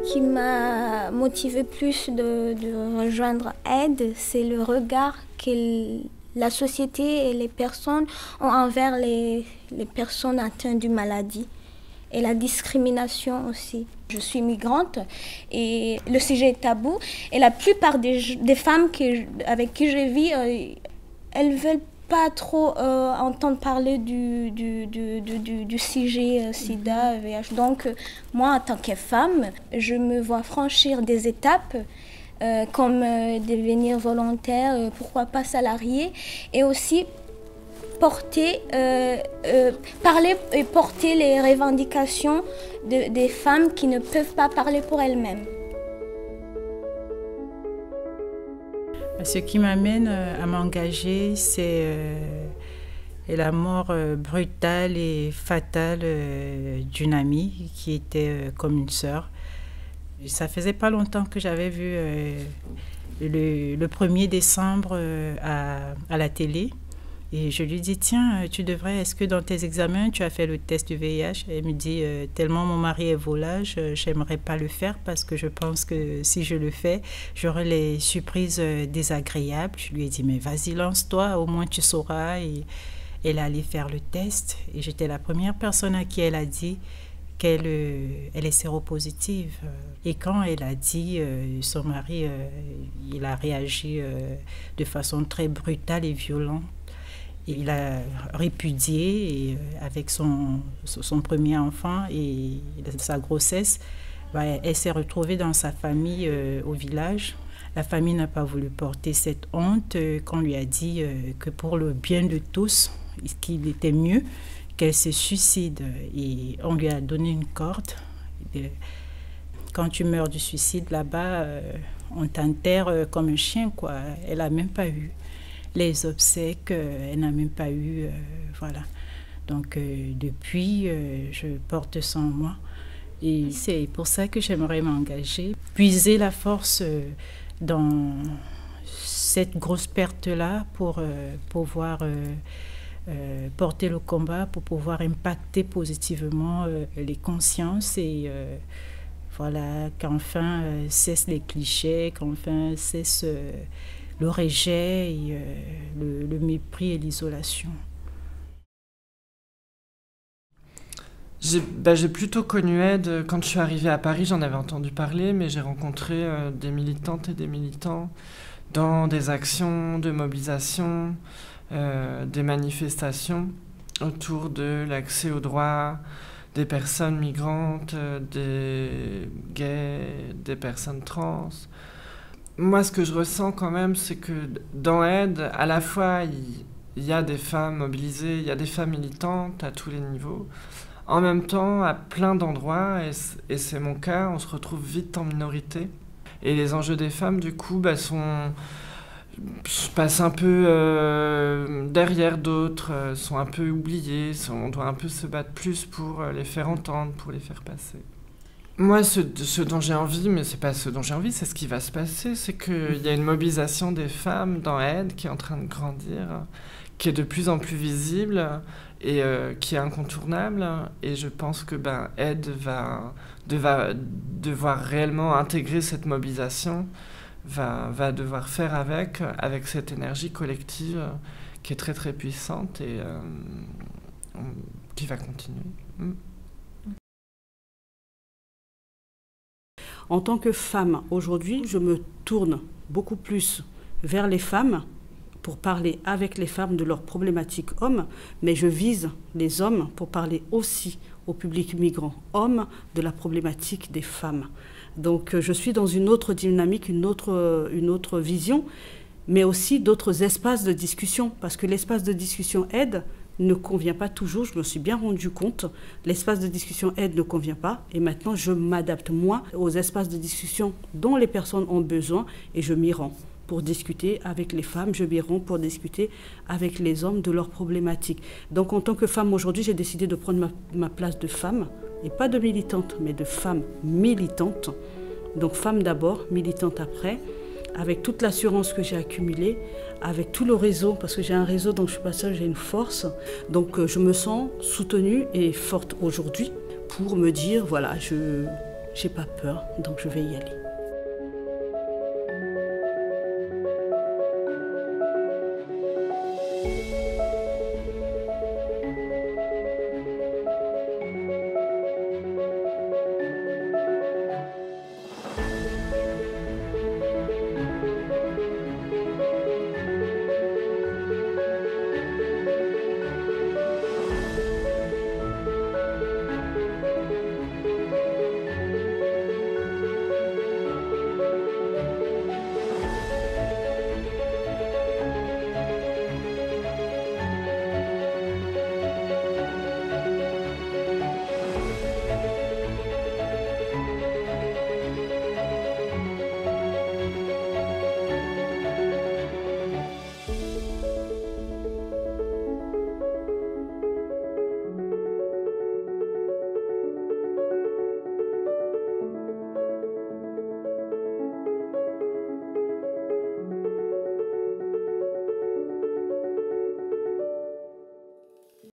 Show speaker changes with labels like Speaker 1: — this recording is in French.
Speaker 1: qui m'a motivé plus de rejoindre Aide, c'est le regard que la société et les personnes ont envers les personnes atteintes d'une maladie et la discrimination aussi. Je suis migrante et le sujet est tabou et la plupart des femmes avec qui je vis, elles veulent pas trop entendre parler du sujet sida, VIH. Donc moi, en tant que femme, je me vois franchir des étapes comme devenir volontaire, pourquoi pas salarié, et aussi parler et porter les revendications des femmes qui ne peuvent pas parler pour elles-mêmes.
Speaker 2: Ce qui m'amène à m'engager, c'est la mort brutale et fatale d'une amie qui était comme une sœur. Ça faisait pas longtemps que j'avais vu le 1er décembre à la télé. Et je lui dis, tiens, est-ce que dans tes examens, tu as fait le test du VIH? Elle me dit, tellement mon mari est volage, j'aimerais pas le faire parce que je pense que si je le fais, j'aurai les surprises désagréables. Je lui ai dit, mais vas-y, lance-toi, au moins tu sauras. Et elle allait faire le test. Et j'étais la première personne à qui elle a dit qu'elle est séropositive. Et quand elle a dit, son mari, il a réagi de façon très brutale et violente. Il a répudié avec son premier enfant et sa grossesse. Elle s'est retrouvée dans sa famille au village. La famille n'a pas voulu porter cette honte qu'on lui a dit que pour le bien de tous, qu'il était mieux qu'elle se suicide. Et on lui a donné une corde. Quand tu meurs du suicide là-bas, on t'enterre comme un chien, quoi. Elle n'a même pas eu les obsèques, elle n'a même pas eu, voilà. Donc depuis, je porte ça en moi. Et c'est pour ça que j'aimerais m'engager, puiser la force dans cette grosse perte-là pour pouvoir porter le combat, pour pouvoir impacter positivement les consciences et voilà, qu'enfin cessent les clichés, qu'enfin cesse le rejet, et, le mépris et l'isolation.
Speaker 3: J'ai plutôt connu Aide quand je suis arrivée à Paris, j'en avais entendu parler, mais j'ai rencontré des militantes et des militants dans des actions de mobilisation, des manifestations autour de l'accès aux droits des personnes migrantes, des gays, des personnes trans. Moi, ce que je ressens quand même, c'est que dans Aide, à la fois, il y a des femmes mobilisées, il y a des femmes militantes à tous les niveaux. En même temps, à plein d'endroits, et c'est mon cas, on se retrouve vite en minorité. Et les enjeux des femmes, du coup, passent un peu derrière d'autres, sont un peu oubliés, on doit un peu se battre plus pour les faire entendre, pour les faire passer. Moi, ce dont j'ai envie, mais c'est pas ce dont j'ai envie, c'est ce qui va se passer, c'est qu'il y a une mobilisation des femmes dans Aide qui est en train de grandir, qui est de plus en plus visible et qui est incontournable. Et je pense que Aide va devoir réellement intégrer cette mobilisation, va devoir faire avec cette énergie collective qui est très très puissante et qui va continuer.
Speaker 4: En tant que femme, aujourd'hui, je me tourne beaucoup plus vers les femmes pour parler avec les femmes de leurs problématiques hommes, mais je vise les hommes pour parler aussi au public migrant homme de la problématique des femmes. Donc je suis dans une autre dynamique, une autre vision, mais aussi d'autres espaces de discussion, parce que l'espace de discussion Aide ne convient pas toujours, je me suis bien rendu compte. L'espace de discussion Aide ne convient pas et maintenant je m'adapte moi aux espaces de discussion dont les personnes ont besoin et je m'y rends pour discuter avec les femmes, je m'y rends pour discuter avec les hommes de leurs problématiques. Donc en tant que femme aujourd'hui, j'ai décidé de prendre ma place de femme, et pas de militante, mais de femme militante. Donc femme d'abord, militante après, avec toute l'assurance que j'ai accumulée, avec tout le réseau, parce que j'ai un réseau, donc je ne suis pas seule, j'ai une force. Donc je me sens soutenue et forte aujourd'hui pour me dire, voilà, j'ai pas peur, donc je vais y aller.